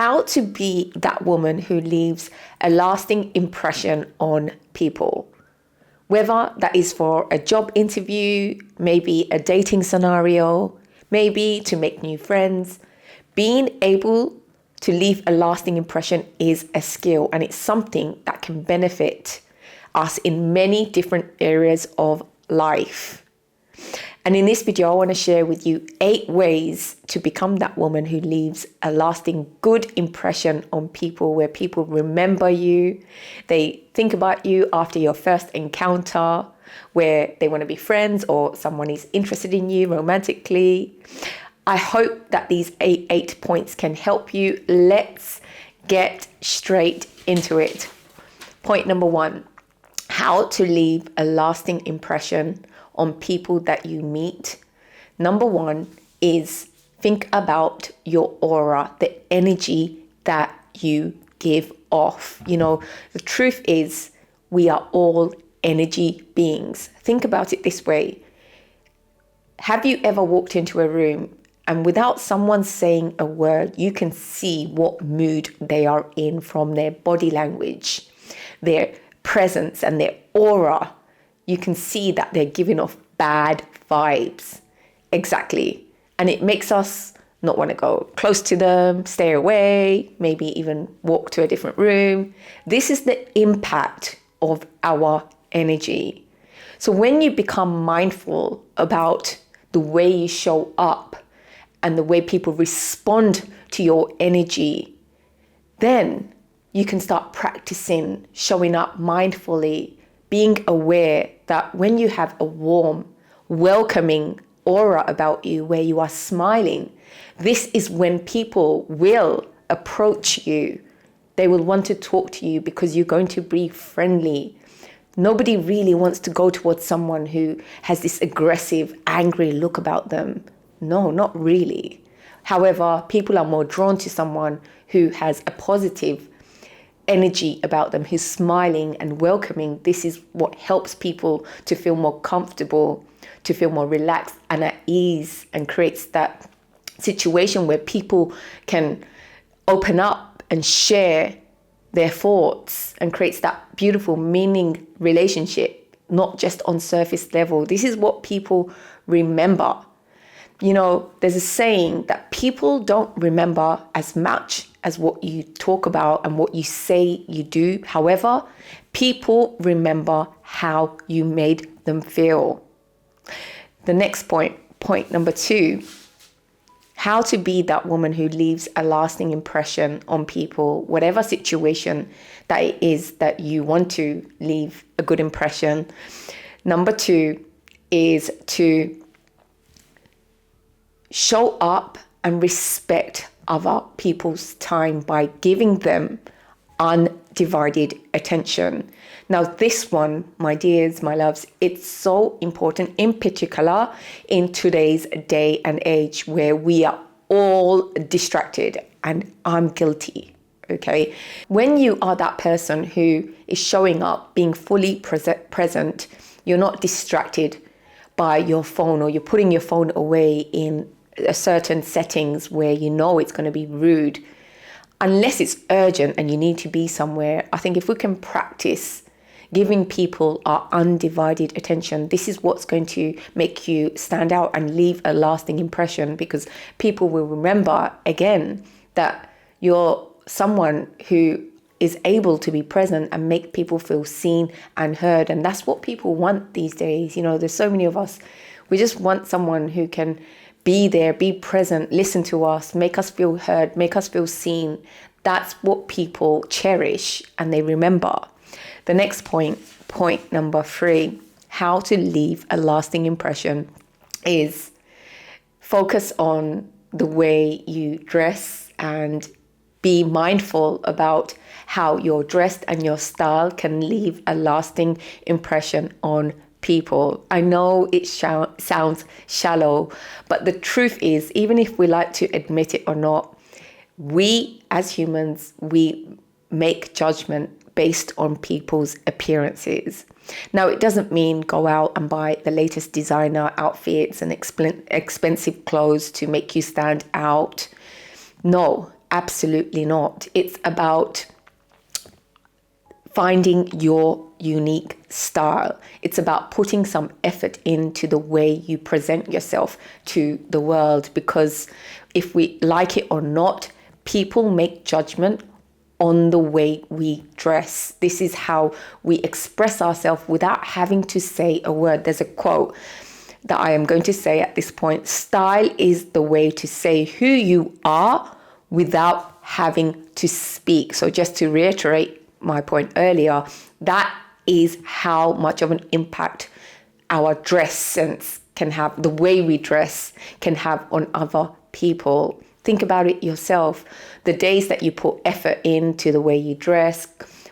how to be that woman who leaves a lasting impression on people. Whether that is for a job interview, maybe a dating scenario, maybe to make new friends, being able to leave a lasting impression is a skill, and it's something that can benefit us in many different areas of life. And in this video, I want to share with you 8 ways to become that woman who leaves a lasting good impression on people, where people remember you, they think about you after your first encounter, where they want to be friends or someone is interested in you romantically. I hope that these 8 points can help you. Let's get straight into it. Point number 1, how to leave a lasting impression on people that you meet. Number 1 is think about your aura, the energy that you give off. You know, the truth is we are all energy beings. Think about it this way. Have you ever walked into a room and without someone saying a word, you can see what mood they are in from their body language, their presence and their aura? You can see that they're giving off bad vibes. Exactly. And it makes us not want to go close to them, stay away, maybe even walk to a different room. This is the impact of our energy. So when you become mindful about the way you show up and the way people respond to your energy, then you can start practicing showing up mindfully, being aware that when you have a warm, welcoming aura about you, where you are smiling, this is when people will approach you. They will want to talk to you because you're going to be friendly. Nobody really wants to go towards someone who has this aggressive, angry look about them. No, not really. However, people are more drawn to someone who has a positive energy about them, who's smiling and welcoming. This is what helps people to feel more comfortable, to feel more relaxed and at ease, and creates that situation where people can open up and share their thoughts, and creates that beautiful meaning relationship, not just on surface level. This is what people remember. You know, there's a saying that people don't remember as much as what you talk about and what you say you do. However, people remember how you made them feel. The next point number 2, how to be that woman who leaves a lasting impression on people, whatever situation that it is that you want to leave a good impression. Number 2 is to show up and respect other people's time by giving them undivided attention. Now, this one, my dears, my loves, it's so important, in particular in today's day and age where we are all distracted, and I'm guilty. Okay. When you are that person who is showing up, being fully present, you're not distracted by your phone, or you're putting your phone away in a certain settings where you know it's going to be rude, unless it's urgent and you need to be somewhere. I think if we can practice giving people our undivided attention, this is what's going to make you stand out and leave a lasting impression, because people will remember again that you're someone who is able to be present and make people feel seen and heard. And that's what people want these days. You know, there's so many of us, we just want someone who can be there, be present, listen to us, make us feel heard, make us feel seen. That's what people cherish and they remember. The next point number 3, how to leave a lasting impression, is focus on the way you dress and be mindful about how you're dressed and your style can leave a lasting impression on people. I know it sounds shallow, but the truth is, even if we like to admit it or not, we as humans, we make judgment based on people's appearances. Now, it doesn't mean go out and buy the latest designer outfits and expensive clothes to make you stand out. No, Absolutely not. It's about finding your unique style. It's about putting some effort into the way you present yourself to the world, because if we like it or not, people make judgment on the way we dress. This is how we express ourselves without having to say a word. There's a quote that I am going to say at this point: style is the way to say who you are without having to speak. So just to reiterate my point earlier, that is how much of an impact our dress sense can have, the way we dress can have on other people. Think about it yourself. The days that you put effort into the way you dress,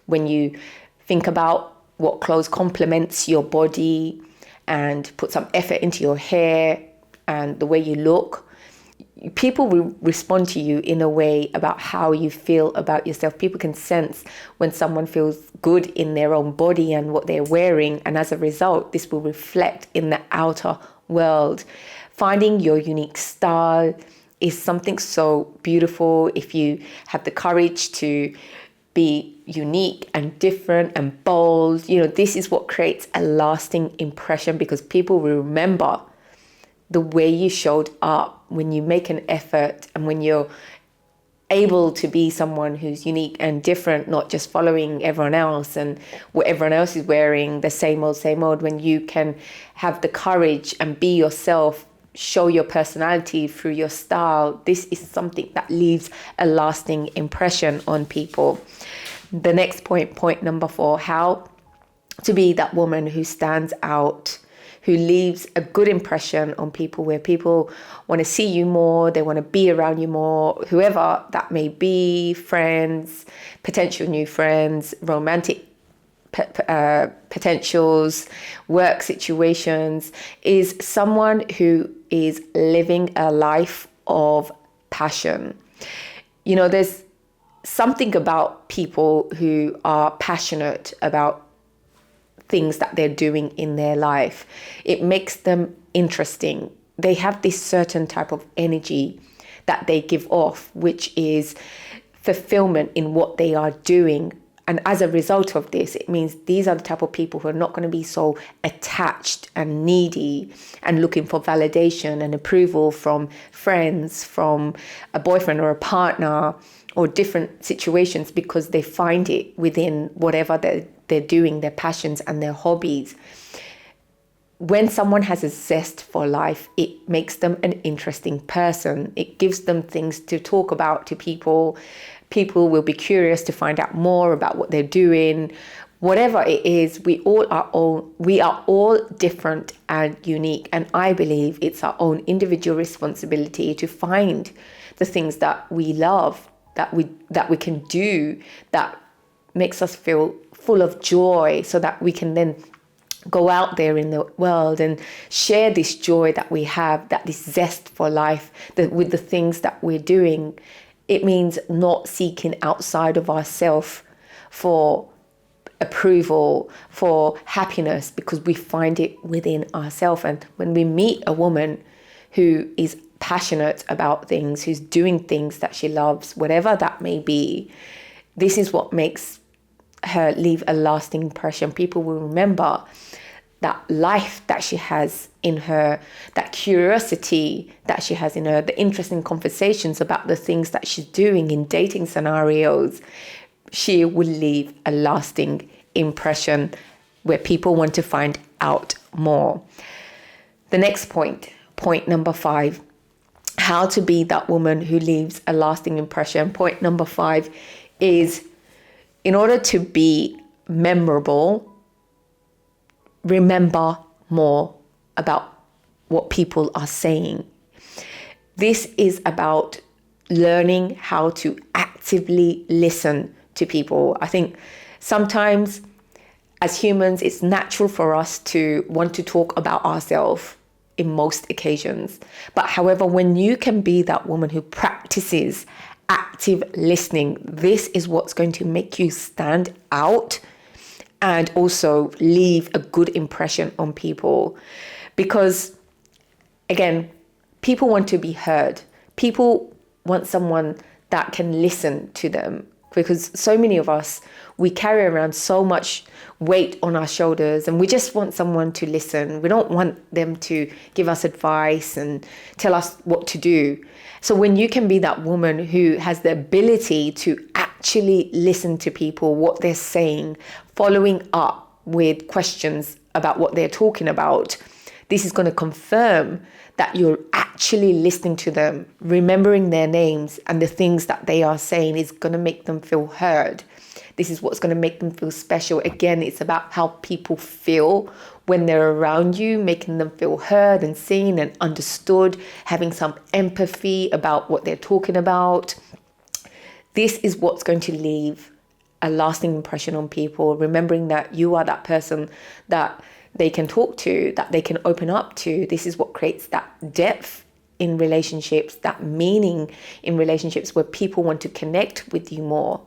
when you think about what clothes complements your body and put some effort into your hair and the way you look, people will respond to you in a way about how you feel about yourself. People can sense when someone feels good in their own body and what they're wearing. And as a result, this will reflect in the outer world. Finding your unique style is something so beautiful. If you have the courage to be unique and different and bold, this is what creates a lasting impression, because people will remember the way you showed up when you make an effort and when you're able to be someone who's unique and different, not just following everyone else and what everyone else is wearing, the same old, when you can have the courage and be yourself, show your personality through your style. This is something that leaves a lasting impression on people. The next point number 4, how to be that woman who stands out, who leaves a good impression on people, where people want to see you more, they want to be around you more, whoever that may be, friends, potential new friends, romantic potentials, work situations, is someone who is living a life of passion. There's something about people who are passionate about things that they're doing in their life. It makes them interesting. They have this certain type of energy that they give off, which is fulfillment in what they are doing. And as a result of this, it means these are the type of people who are not going to be so attached and needy and looking for validation and approval from friends, from a boyfriend or a partner, or different situations, because they find it within whatever they're doing, their passions and their hobbies. When someone has a zest for life, it makes them an interesting person. It gives them things to talk about to people. People will be curious to find out more about what they're doing. Whatever it is, we are all different and unique. And I believe it's our own individual responsibility to find the things that we love, that we can do, that makes us feel full of joy, so that we can then go out there in the world and share this joy that we have, that this zest for life, that with the things that we're doing. It means not seeking outside of ourselves for approval, for happiness, because we find it within ourselves. And when we meet a woman who is passionate about things, who's doing things that she loves, whatever that may be, this is what makes her leave a lasting impression. People will remember that life that she has in her, that curiosity that she has in her, the interesting conversations about the things that she's doing in dating scenarios. She will leave a lasting impression where people want to find out more. The next point number 5, how to be that woman who leaves a lasting impression. Point number 5 is, in order to be memorable, remember more about what people are saying. This is about learning how to actively listen to people. I think sometimes as humans, it's natural for us to want to talk about ourselves in most occasions. But however, when you can be that woman who practices active listening, this is what's going to make you stand out and also leave a good impression on people. Because again, people want to be heard. People want someone that can listen to them. Because so many of us, we carry around so much weight on our shoulders and we just want someone to listen. We don't want them to give us advice and tell us what to do. So when you can be that woman who has the ability to actually listen to people, what they're saying, following up with questions about what they're talking about, this is going to confirm that you're actually listening to them, remembering their names, and the things that they are saying is going to make them feel heard. This is what's going to make them feel special. Again, it's about how people feel when they're around you, making them feel heard and seen and understood, having some empathy about what they're talking about. This is what's going to leave a lasting impression on people, remembering that you are that person that they can talk to, that they can open up to. This is what creates that depth in relationships, that meaning in relationships where people want to connect with you more.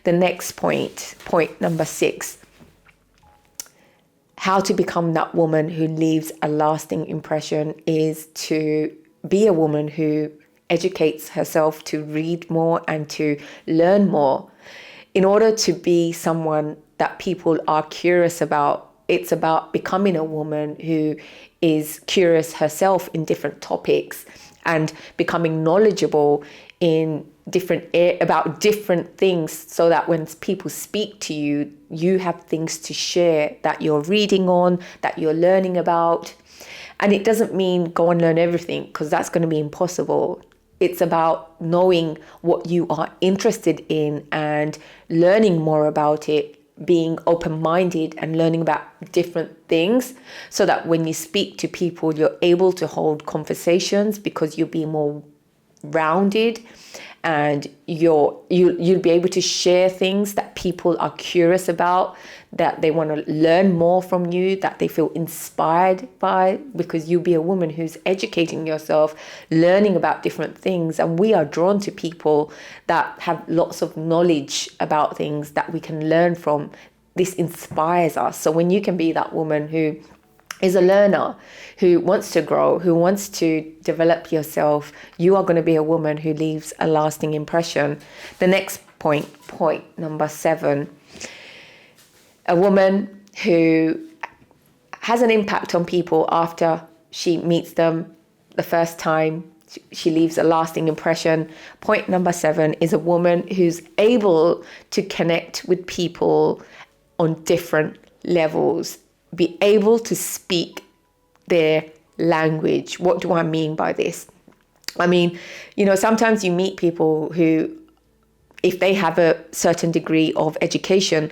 The next point number 6, how to become that woman who leaves a lasting impression is to be a woman who educates herself to read more and to learn more. In order to be someone that people are curious about, it's about becoming a woman who is curious herself in different topics and becoming knowledgeable in about different things, so that when people speak to you, you have things to share that you're reading on, that you're learning about. And it doesn't mean go and learn everything, because that's going to be impossible. It's about knowing what you are interested in and learning more about it, being open-minded and learning about different things, so that when you speak to people, you're able to hold conversations because you'll be more rounded, and you'll be able to share things that people are curious about, that they want to learn more from you, that they feel inspired by, because you'll be a woman who's educating yourself, learning about different things. And we are drawn to people that have lots of knowledge about things that we can learn from. This inspires us. So when you can be that woman who is a learner, who wants to grow, who wants to develop yourself, you are going to be a woman who leaves a lasting impression. The next point number 7, a woman who has an impact on people after she meets them the first time. She leaves a lasting impression. Point number 7 is a woman who's able to connect with people on different levels, be able to speak their language. What do I mean by this? I mean, sometimes you meet people who, if they have a certain degree of education,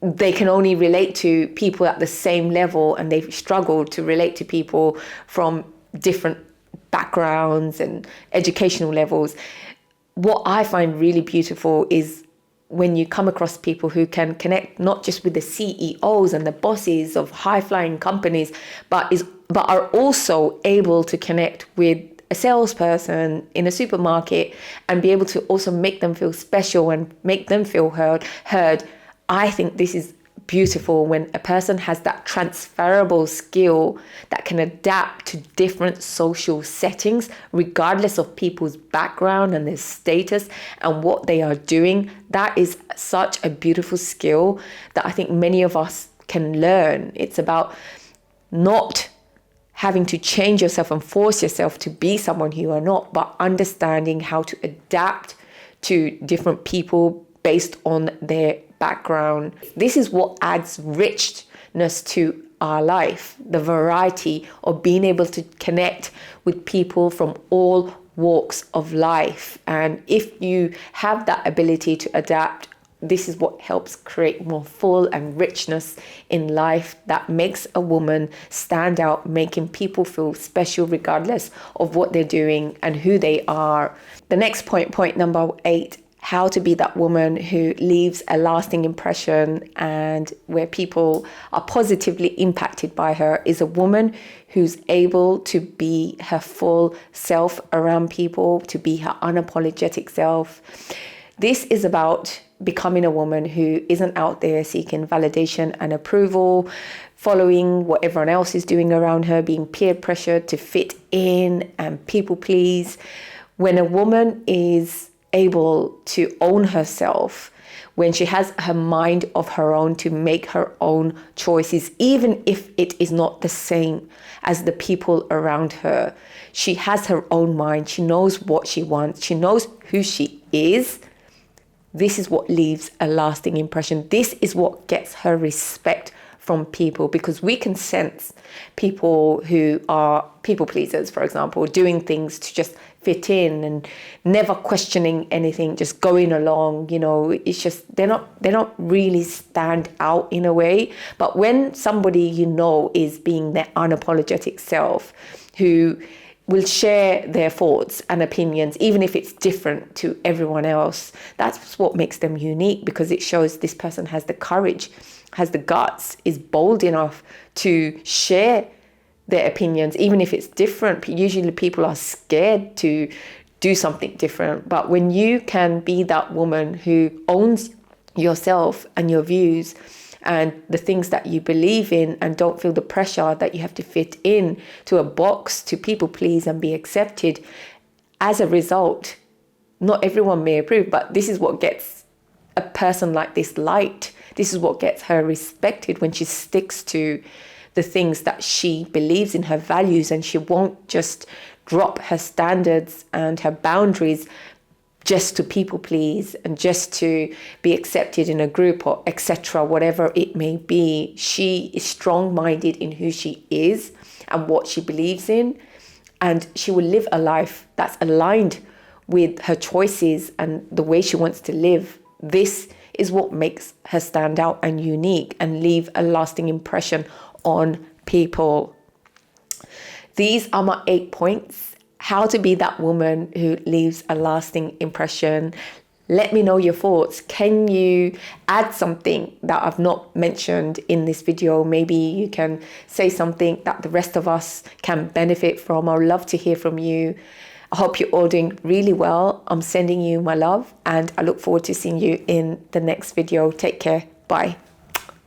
they can only relate to people at the same level, and they've struggled to relate to people from different backgrounds and educational levels. What I find really beautiful is when you come across people who can connect not just with the CEOs and the bosses of high-flying companies, but are also able to connect with a salesperson in a supermarket and be able to also make them feel special and make them feel heard. I think this is beautiful when a person has that transferable skill that can adapt to different social settings, regardless of people's background and their status and what they are doing. That is such a beautiful skill that I think many of us can learn. It's about not having to change yourself and force yourself to be someone who you are not, but understanding how to adapt to different people based on their background. This is what adds richness to our life, the variety of being able to connect with people from all walks of life. And if you have that ability to adapt, this is what helps create more full and richness in life that makes a woman stand out, making people feel special regardless of what they're doing and who they are. The next point number 8, how to be that woman who leaves a lasting impression and where people are positively impacted by her, is a woman who's able to be her full self around people, to be her unapologetic self. This is about becoming a woman who isn't out there seeking validation and approval, following what everyone else is doing around her, being peer pressured to fit in and people please. When a woman is able to own herself, when she has her mind of her own to make her own choices, even if it is not the same as the people around her. She has her own mind. She knows what she wants. She knows who she is. This is what leaves a lasting impression. This is what gets her respect from people, because we can sense people who are people pleasers, for example, doing things to just fit in and never questioning anything, just going along. It's just they don't really stand out in a way. But when somebody is being their unapologetic self, who will share their thoughts and opinions, even if it's different to everyone else, that's what makes them unique, because it shows this person has the courage, has the guts, is bold enough to share their opinions, even if it's different. Usually people are scared to do something different. But when you can be that woman who owns yourself and your views and the things that you believe in, and don't feel the pressure that you have to fit in to a box, to people please and be accepted, as a result, not everyone may approve, but this is what gets a person like this liked. This is what gets her respected, when she sticks to the things that she believes in, her values, and she won't just drop her standards and her boundaries just to people please and just to be accepted in a group, or etc., whatever it may be. She is strong-minded in who she is and what she believes in, and she will live a life that's aligned with her choices and the way she wants to live. This is what makes her stand out and unique and leave a lasting impression on people. These are my 8 points. How to be that woman who leaves a lasting impression. Let me know your thoughts. Can you add something that I've not mentioned in this video? Maybe you can say something that the rest of us can benefit from. I would love to hear from you. I hope you're all doing really well. I'm sending you my love, and I look forward to seeing you in the next video. Take care. Bye.